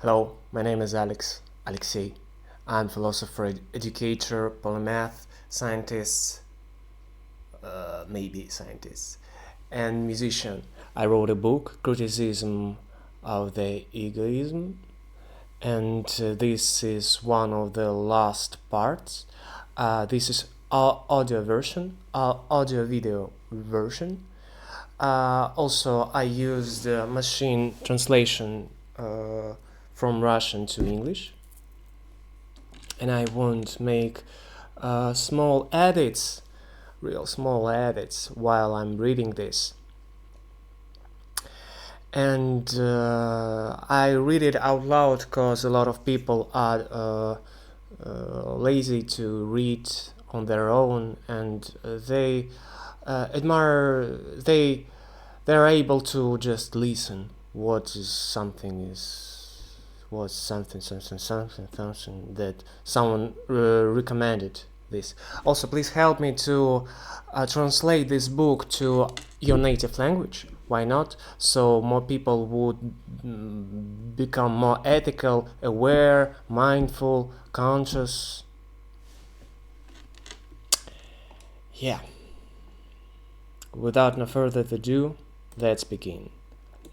Hello, my name is Alexei. I'm philosopher, educator, polymath, scientist, maybe scientist, and musician. I wrote a book, Criticism of the EGOism, and this is one of the last parts. This is audio version, audio video version. Also, I used machine translation from Russian to English, and I won't make small edits, real small edits, while I'm reading this. And I read it out loud because a lot of people are lazy to read on their own, and they admire they're able to just listen what is something something that someone recommended this. Also, please help me to translate this book to your native language. Why not? So more people would become more ethical, aware, mindful, conscious. Yeah. Without no further ado, let's begin.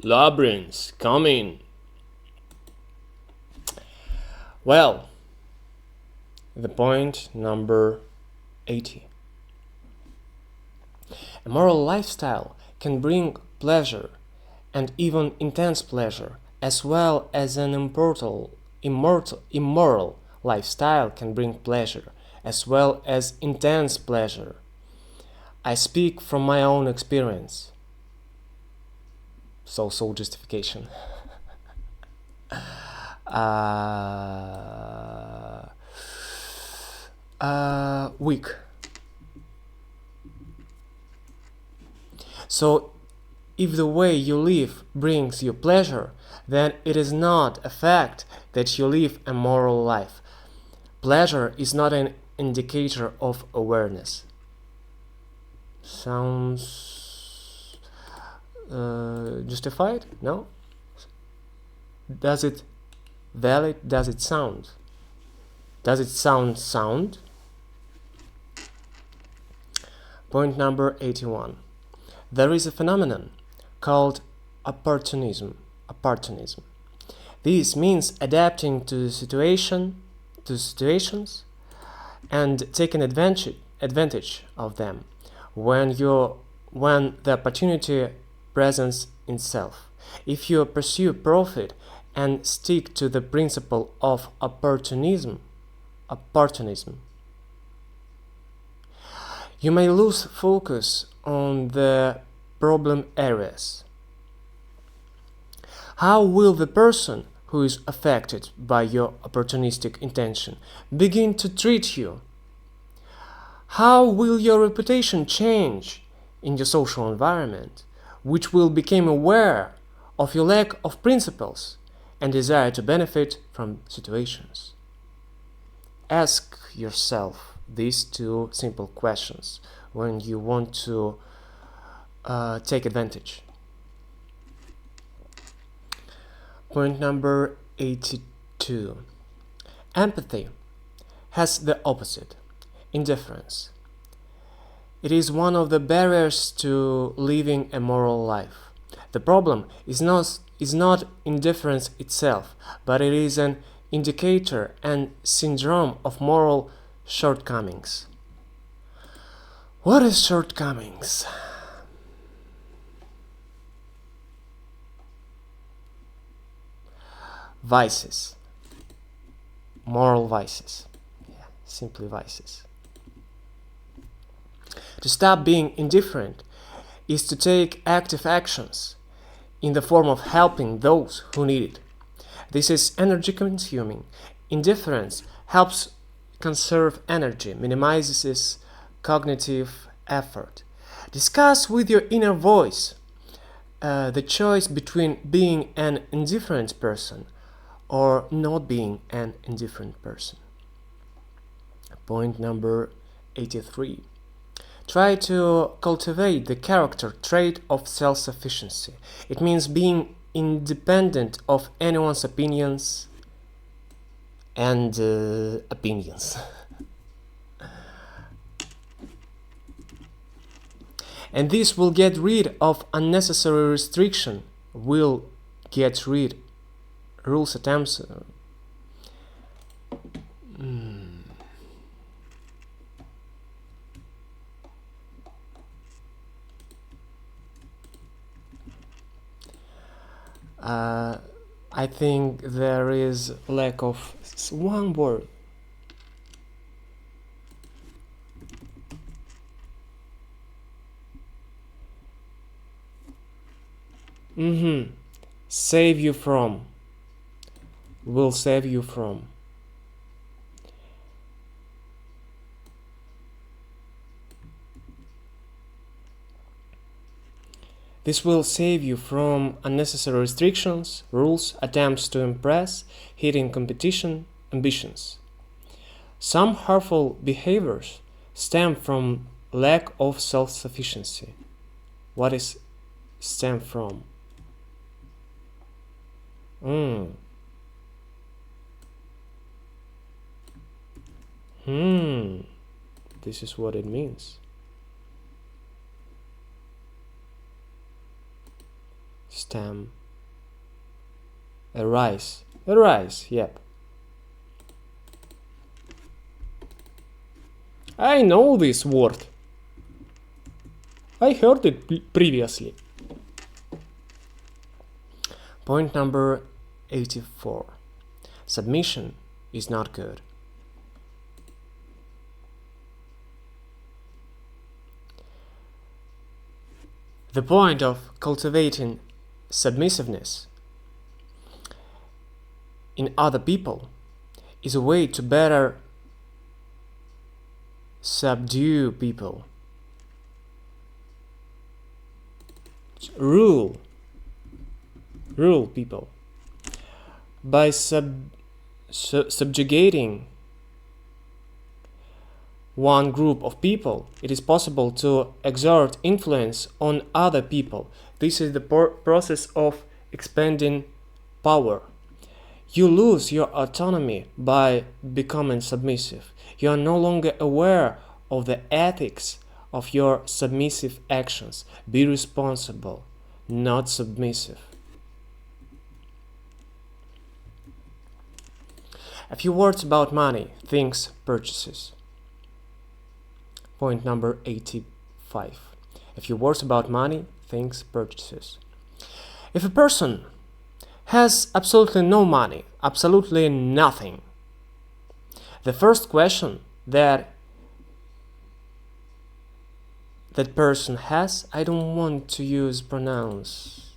Labyrinths, come in. Well, the point number 80. A moral lifestyle can bring pleasure, and even intense pleasure, as well as an immoral lifestyle can bring pleasure, as well as intense pleasure. I speak from my own experience. So justification. Weak. So, if the way you live brings you pleasure, then it is not a fact that you live a moral life. Pleasure is not an indicator of awareness. Sounds justified? No? Does it valid? Does it sound? Does it sound? Point number 81. There is a phenomenon called opportunism. This means adapting to situations and taking advantage of them when the opportunity presents itself. If you pursue profit and stick to the principle of opportunism, you may lose focus on the problem areas. How will the person who is affected by your opportunistic intention begin to treat you? How will your reputation change in your social environment, which will become aware of your lack of principles and desire to benefit from situations? Ask yourself these two simple questions when you want to take advantage. Point number 82. Empathy has the opposite, indifference. It is one of the barriers to living a moral life. The problem is not indifference itself, but it is an indicator and syndrome of moral shortcomings. What is shortcomings? Vices. Moral vices. Yeah, simply vices. To stop being indifferent is to take active actions in the form of helping those who need it. This is energy consuming. Indifference helps conserve energy, minimizes cognitive effort. Discuss with your inner voice the choice between being an indifferent person or not being an indifferent person. Point number 83. Try to cultivate the character trait of self-sufficiency. It means being independent of anyone's opinions and opinions. And this will get rid of unnecessary restriction, will get rid rules attempts. I think there is lack of one word. Save you from. Will save you from. This will save you from unnecessary restrictions, rules, attempts to impress, hidden competition, ambitions. Some harmful behaviors stem from lack of self-sufficiency. What is stem from? This is what it means. Stem. Arise, yep. I know this word. I heard it previously. Point number 84. Submission is not good. The point of cultivating submissiveness in other people is a way to better subdue people, rule people. By subjugating one group of people, it is possible to exert influence on other people. This is the process of expanding power. You lose your autonomy by becoming submissive. You are no longer aware of the ethics of your submissive actions. Be responsible, not submissive. A few words about money, things, purchases. Point number 85. A few words about money, things, purchases. If a person has absolutely no money, absolutely nothing, the first question that person has, I don't want to use pronouns,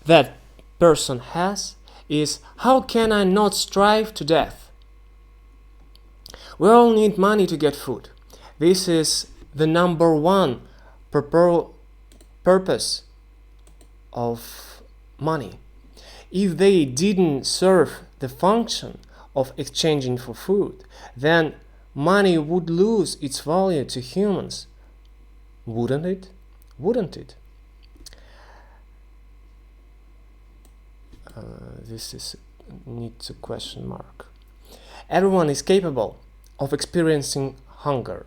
that person has is, how can I not starve to death? We all need money to get food. This is the number one purpose of money. If they didn't serve the function of exchanging for food, then money would lose its value to humans. Wouldn't it? This needs a question mark. Everyone is capable of experiencing hunger.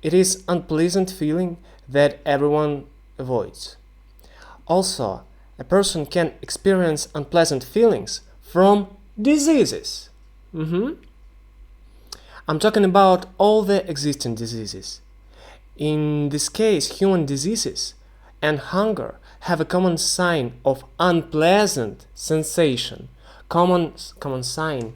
It is an unpleasant feeling that everyone avoids. Also, a person can experience unpleasant feelings from diseases. I'm talking about all the existing diseases. In this case, human diseases and hunger have a common sign of unpleasant sensation. Common sign.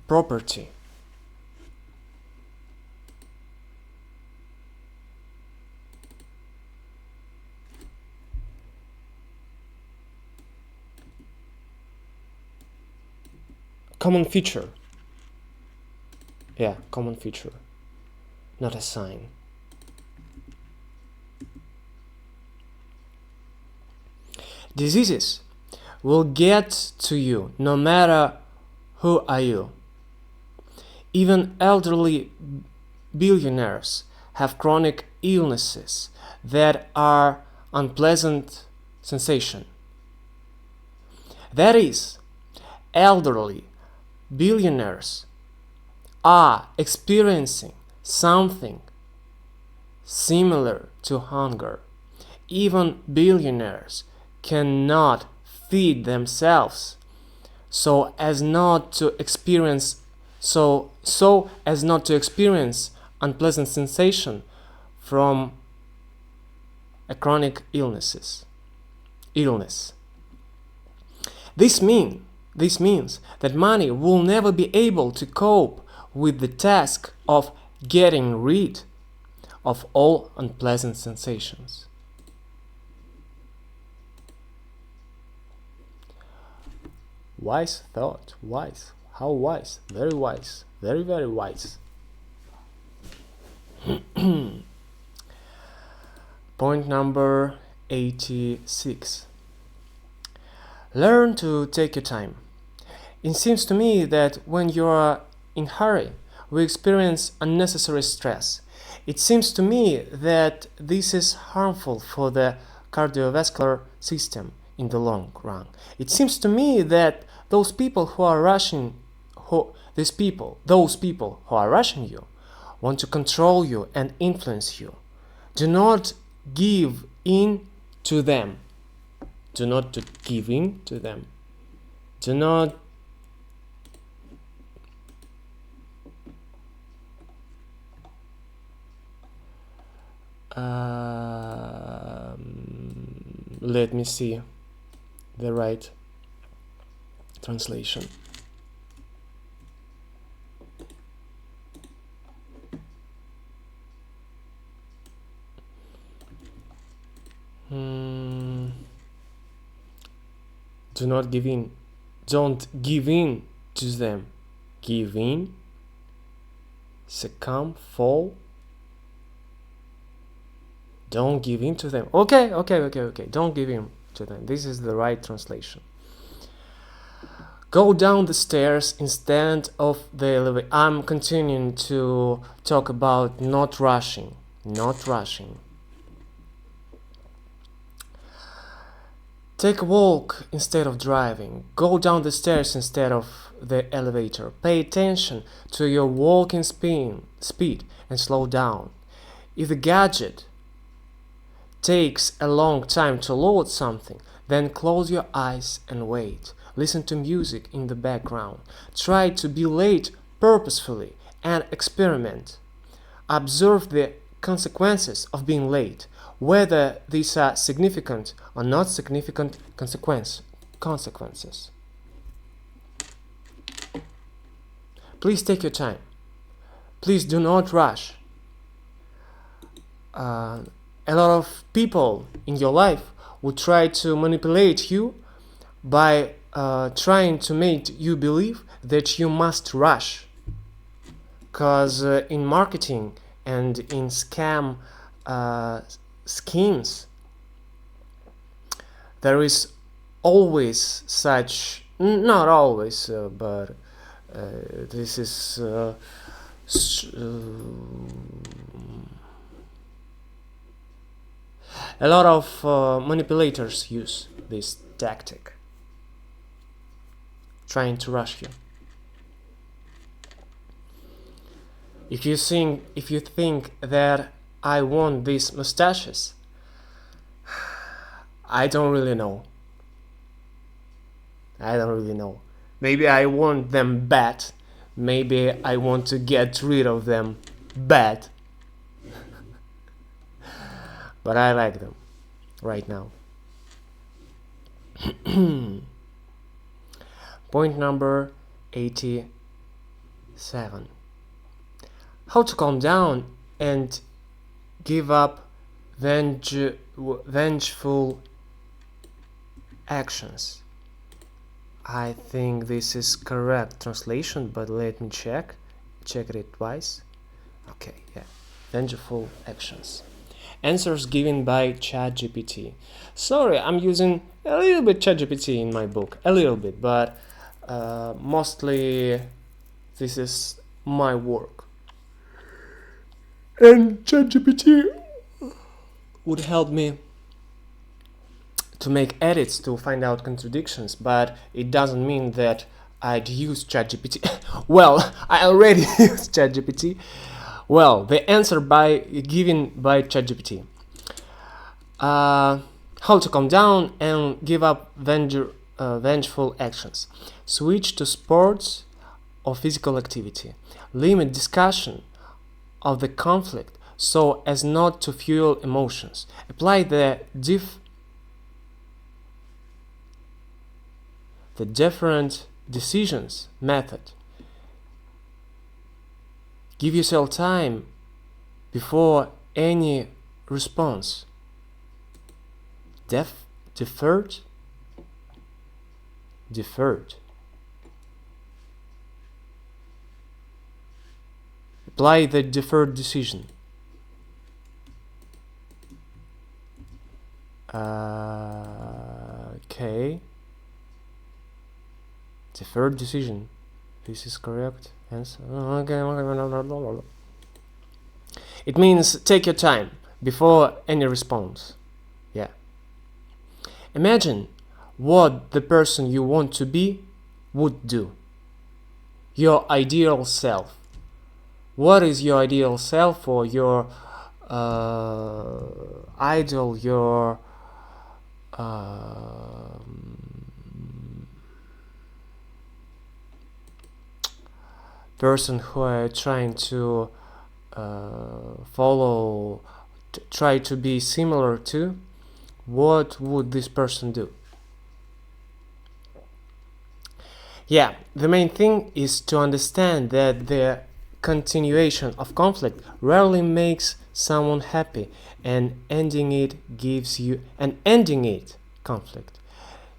Property. Common feature. Yeah, common feature. Not a sign. Diseases will get to you no matter who are you. Even elderly billionaires have chronic illnesses that are unpleasant sensation. That is, elderly billionaires are experiencing something similar to hunger. Even billionaires cannot feed themselves so as not to experience unpleasant sensation from a chronic illness. This means that money will never be able to cope with the task of getting rid of all unpleasant sensations. Wise thought, wise. How wise? Very wise. Very, very wise. Point number 86. Learn to take your time. It seems to me that when you are in hurry, we experience unnecessary stress. It seems to me that this is harmful for the cardiovascular system in the long run. It seems to me that those people who are rushing you want to control you and influence you. Do not give in to them. Do not give in to them. Do not let me see the right translation. Do not give in. Don't give in to them. Give in, succumb, fall. Don't give in to them. Okay. Don't give in to them. This is the right translation. Go down the stairs instead of the elevator. I'm continuing to talk about not rushing. Not rushing. Take a walk instead of driving. Go down the stairs instead of the elevator. Pay attention to your walking speed and slow down. If the gadget takes a long time to load something, then close your eyes and wait. Listen to music in the background. Try to be late purposefully and experiment. Observe the consequences of being late, whether these are significant or not significant consequences. Please take your time. Please do not rush. A lot of people in your life will try to manipulate you by trying to make you believe that you must rush. Because in marketing and in scam schemes, there is always such, not always, but this is a lot of manipulators use this tactic, trying to rush you. If you think that I want these mustaches, I don't really know. Maybe I want them bad. Maybe I want to get rid of them bad. But I like them right now. Point number 87. How to calm down and give up vengeful actions. I think this is correct translation, but let me check it twice. Okay, yeah, vengeful actions. Answers given by ChatGPT. Sorry, I'm using a little bit ChatGPT in my book, a little bit, but mostly this is my work. And ChatGPT would help me to make edits to find out contradictions, but it doesn't mean that I'd use ChatGPT. Well, I already use ChatGPT. Well, the answer given by ChatGPT. How to calm down and give up vengeful actions. Switch to sports or physical activity. Limit discussion of the conflict so as not to fuel emotions. Apply the different decisions method. Give yourself time before any response. Deferred. Apply the deferred decision. Okay. Deferred decision. This is correct answer. Okay. It means take your time before any response. Yeah. Imagine what the person you want to be would do. Your ideal self. What is your ideal self, or your idol, your person who are trying to follow, try to be similar to? What would this person do? Yeah, the main thing is to understand that the continuation of conflict rarely makes someone happy, and ending conflict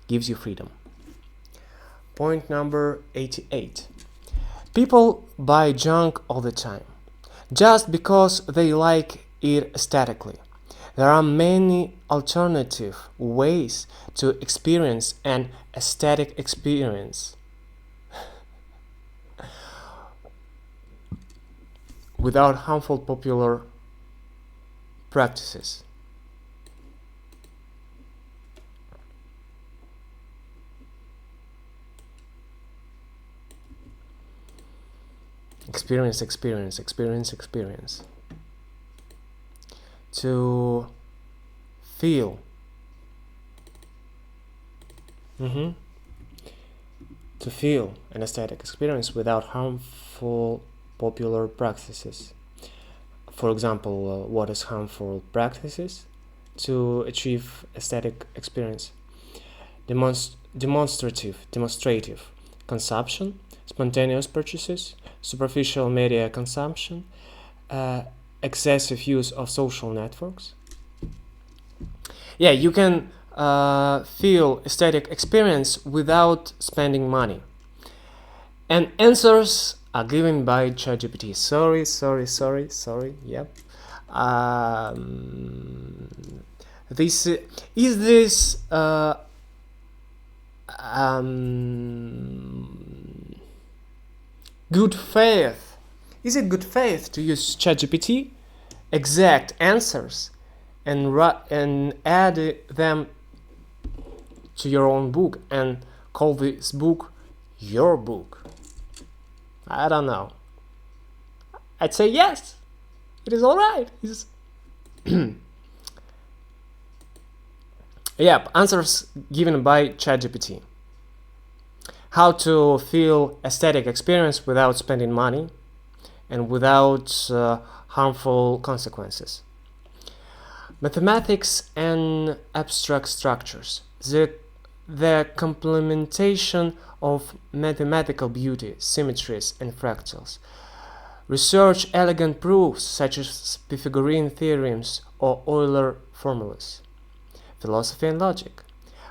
gives you freedom. Point number 88. People buy junk all the time, just because they like it aesthetically. There are many alternative ways to experience an aesthetic experience without harmful popular practices. Experience. To feel. To feel an aesthetic experience without harmful popular practices. For example, what is harmful practices to achieve aesthetic experience? Demonstrative consumption, spontaneous purchases, superficial media consumption, excessive use of social networks. Yeah, you can feel aesthetic experience without spending money. And answers are given by ChatGPT. Sorry. Yep. This is this good faith. Is it good faith to use ChatGPT exact answers and add them to your own book and call this book your book? I don't know. I'd say yes. It is all right. Yep, answers given by ChatGPT. How to feel aesthetic experience without spending money and without harmful consequences. Mathematics and abstract structures. The complementation of mathematical beauty, symmetries, and fractals. Research elegant proofs such as Pythagorean theorems or Euler formulas. Philosophy and logic.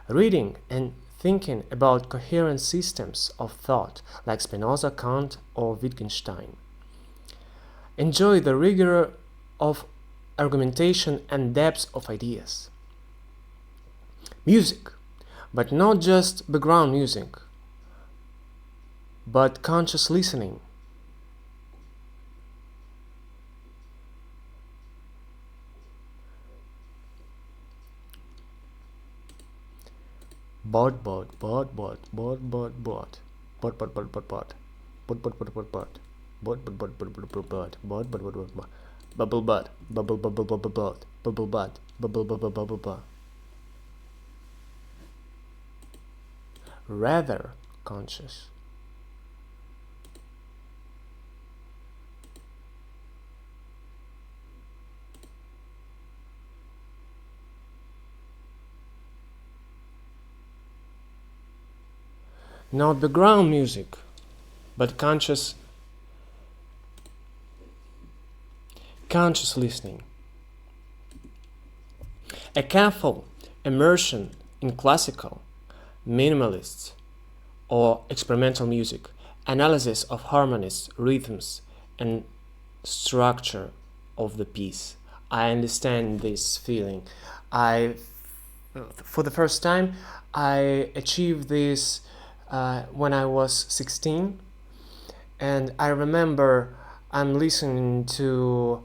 Reading and thinking about coherent systems of thought like Spinoza, Kant, or Wittgenstein. Enjoy the rigor of argumentation and depth of ideas. Music, but not just background music, but conscious listening. Bot, bot, bot, bot, bot, bot, bot. Bot, bot, bot, bot, bot. Bot, bot, bot, bot, bot. Bot, bot, bot, bot, bot, bot, bot. Bot, bot, bot, bot, bot. Bubble butt, bubble, bubble, bubble, bot. Bubble butt, bubble, bubble, bubble, bot. Rather conscious. Not background music, but conscious listening. A careful immersion in classical, minimalist, or experimental music, analysis of harmonies, rhythms, and structure of the piece. I understand this feeling. For the first time, I achieved this when I was 16, and I remember I'm listening to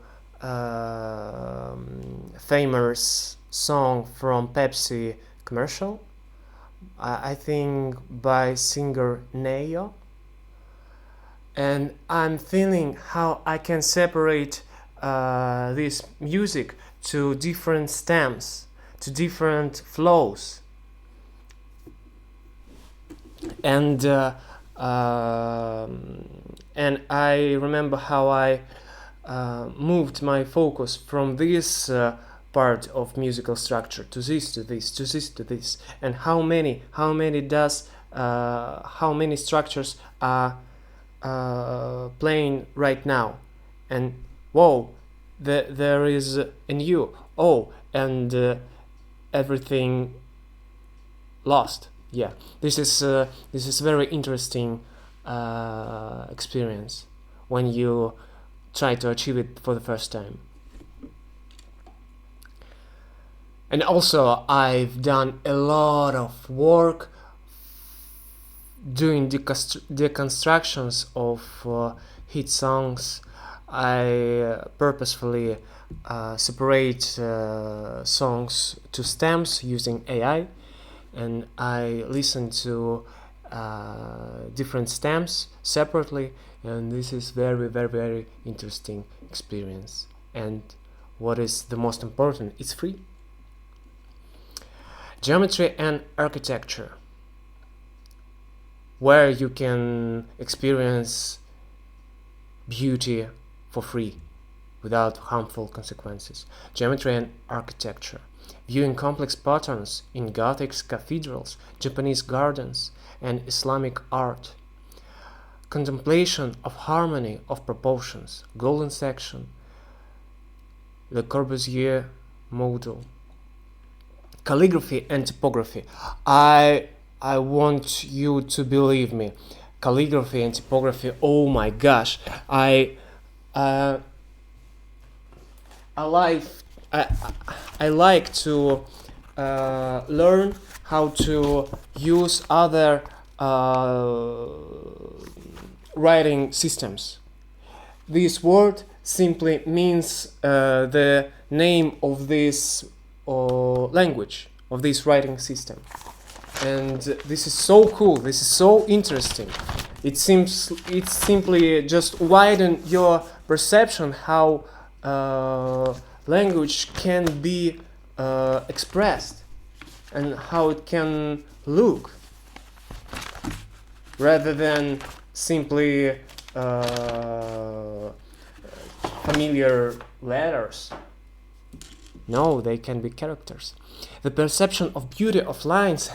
famous song from Pepsi commercial, I think by singer Neo, and I'm feeling how I can separate this music to different stems, to different flows, and I remember how I moved my focus from this part of musical structure to this, to this, to this, to this, and how many structures are playing right now, and whoa, there is a new, oh, and everything lost. Yeah, this is very interesting experience when you try to achieve it for the first time. And also, I've done a lot of work doing deconstructions of hit songs. I purposefully separate songs to stems using AI, and I listen to different stems separately, and this is very, very, very interesting experience. And what is the most important, it's free. Geometry and architecture, where you can experience beauty for free without harmful consequences. Geometry and architecture, viewing complex patterns in Gothic cathedrals, Japanese gardens, and Islamic art. Contemplation of harmony of proportions, golden section, Le Corbusier model. Calligraphy and typography. I want you to believe me. Calligraphy and typography, oh my gosh. I like to learn how to use other writing systems. This word simply means the name of this language, of this writing system. And this is so cool, this is so interesting. It simply just widen your perception how language can be expressed and how it can look, rather than simply familiar letters. No, they can be characters. The perception of beauty of lines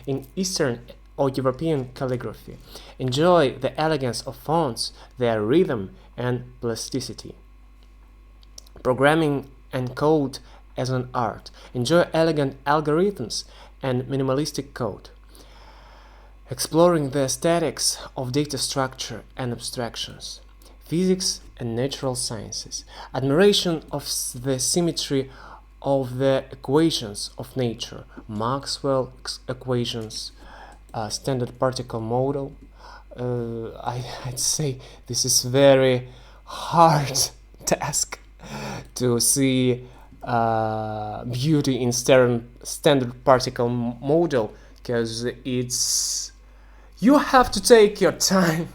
in Eastern or European calligraphy. Enjoy the elegance of fonts, their rhythm and plasticity. Programming and code as an art. Enjoy elegant algorithms and minimalistic code. Exploring the aesthetics of data structure and abstractions. Physics and natural sciences. Admiration of the symmetry of the equations of nature. Maxwell's equations, standard particle model. I'd say this is very hard task to see beauty in standard particle model because you have to take your time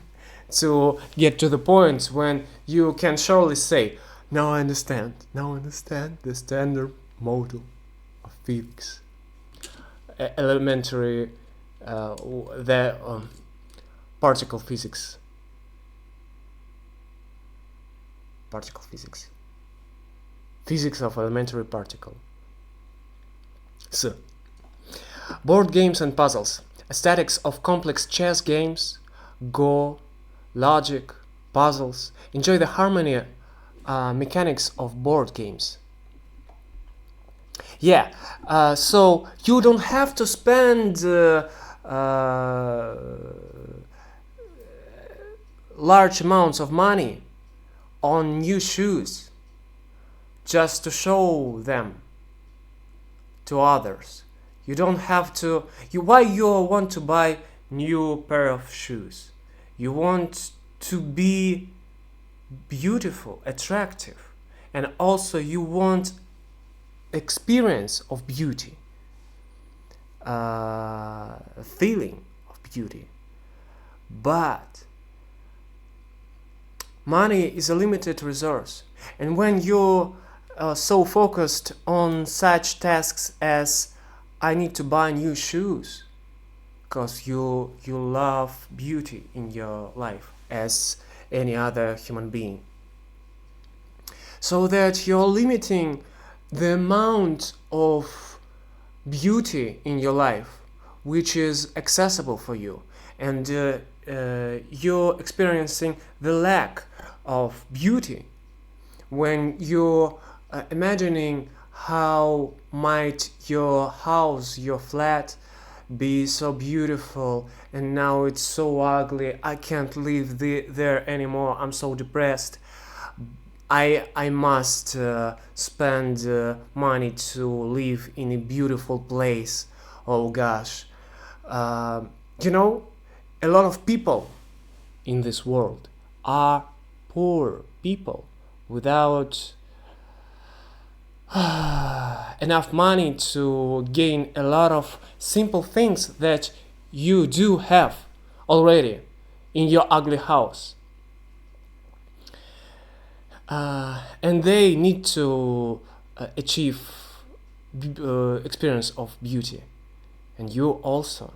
to get to the point when you can surely say, now I understand the standard model of physics, elementary, particle physics, physics of elementary particle. So, board games and puzzles, aesthetics of complex chess games, Go, logic, puzzles. Enjoy the harmony mechanics of board games. Yeah, so you don't have to spend large amounts of money on new shoes just to show them to others. You don't have to. Why you want to buy new pair of shoes? You want to be beautiful, attractive, and also you want experience of beauty, feeling of beauty. But money is a limited resource, and when you're so focused on such tasks as I need to buy new shoes, because you love beauty in your life as any other human being, so that you're limiting the amount of beauty in your life which is accessible for you, and you're experiencing the lack of beauty when you're imagining how might your house, your flat, be so beautiful, and now it's so ugly. I can't live there anymore. I'm so depressed. I must spend money to live in a beautiful place. Oh gosh. You know, a lot of people in this world are poor people without enough money to gain a lot of simple things that you do have already in your ugly house. And they need to achieve experience of beauty, and you also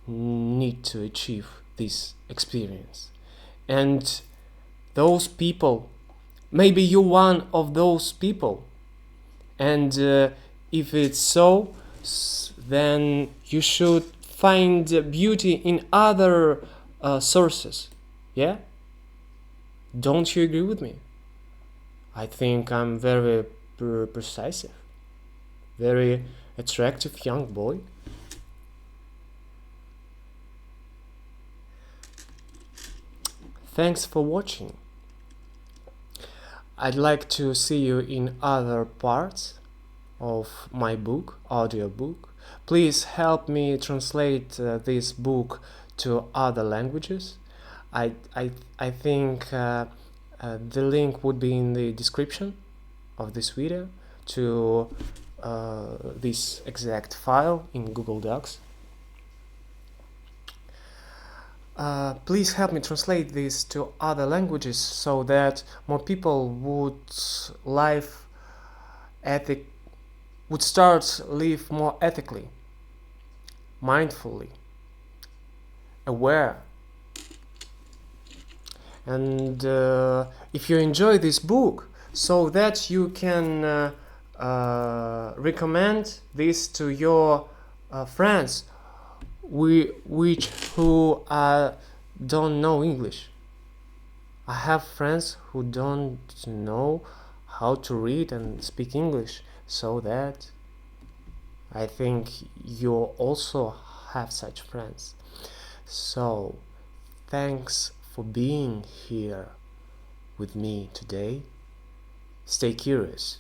need to achieve this experience. And those people, maybe you're one of those people, and if it's so, then you should find beauty in other sources. Yeah? Don't you agree with me? I think I'm very persuasive, very attractive young boy. Thanks for watching. I'd like to see you in other parts of my book, audiobook. Please help me translate this book to other languages. I think the link would be in the description of this video to this exact file in Google Docs. Please help me translate this to other languages so that more people would start live more ethically, mindfully, aware. And if you enjoy this book, so that you can recommend this to your friends who don't know English. I have friends who don't know how to read and speak English, so that I think you also have such friends. So thanks for being here with me today. Stay curious.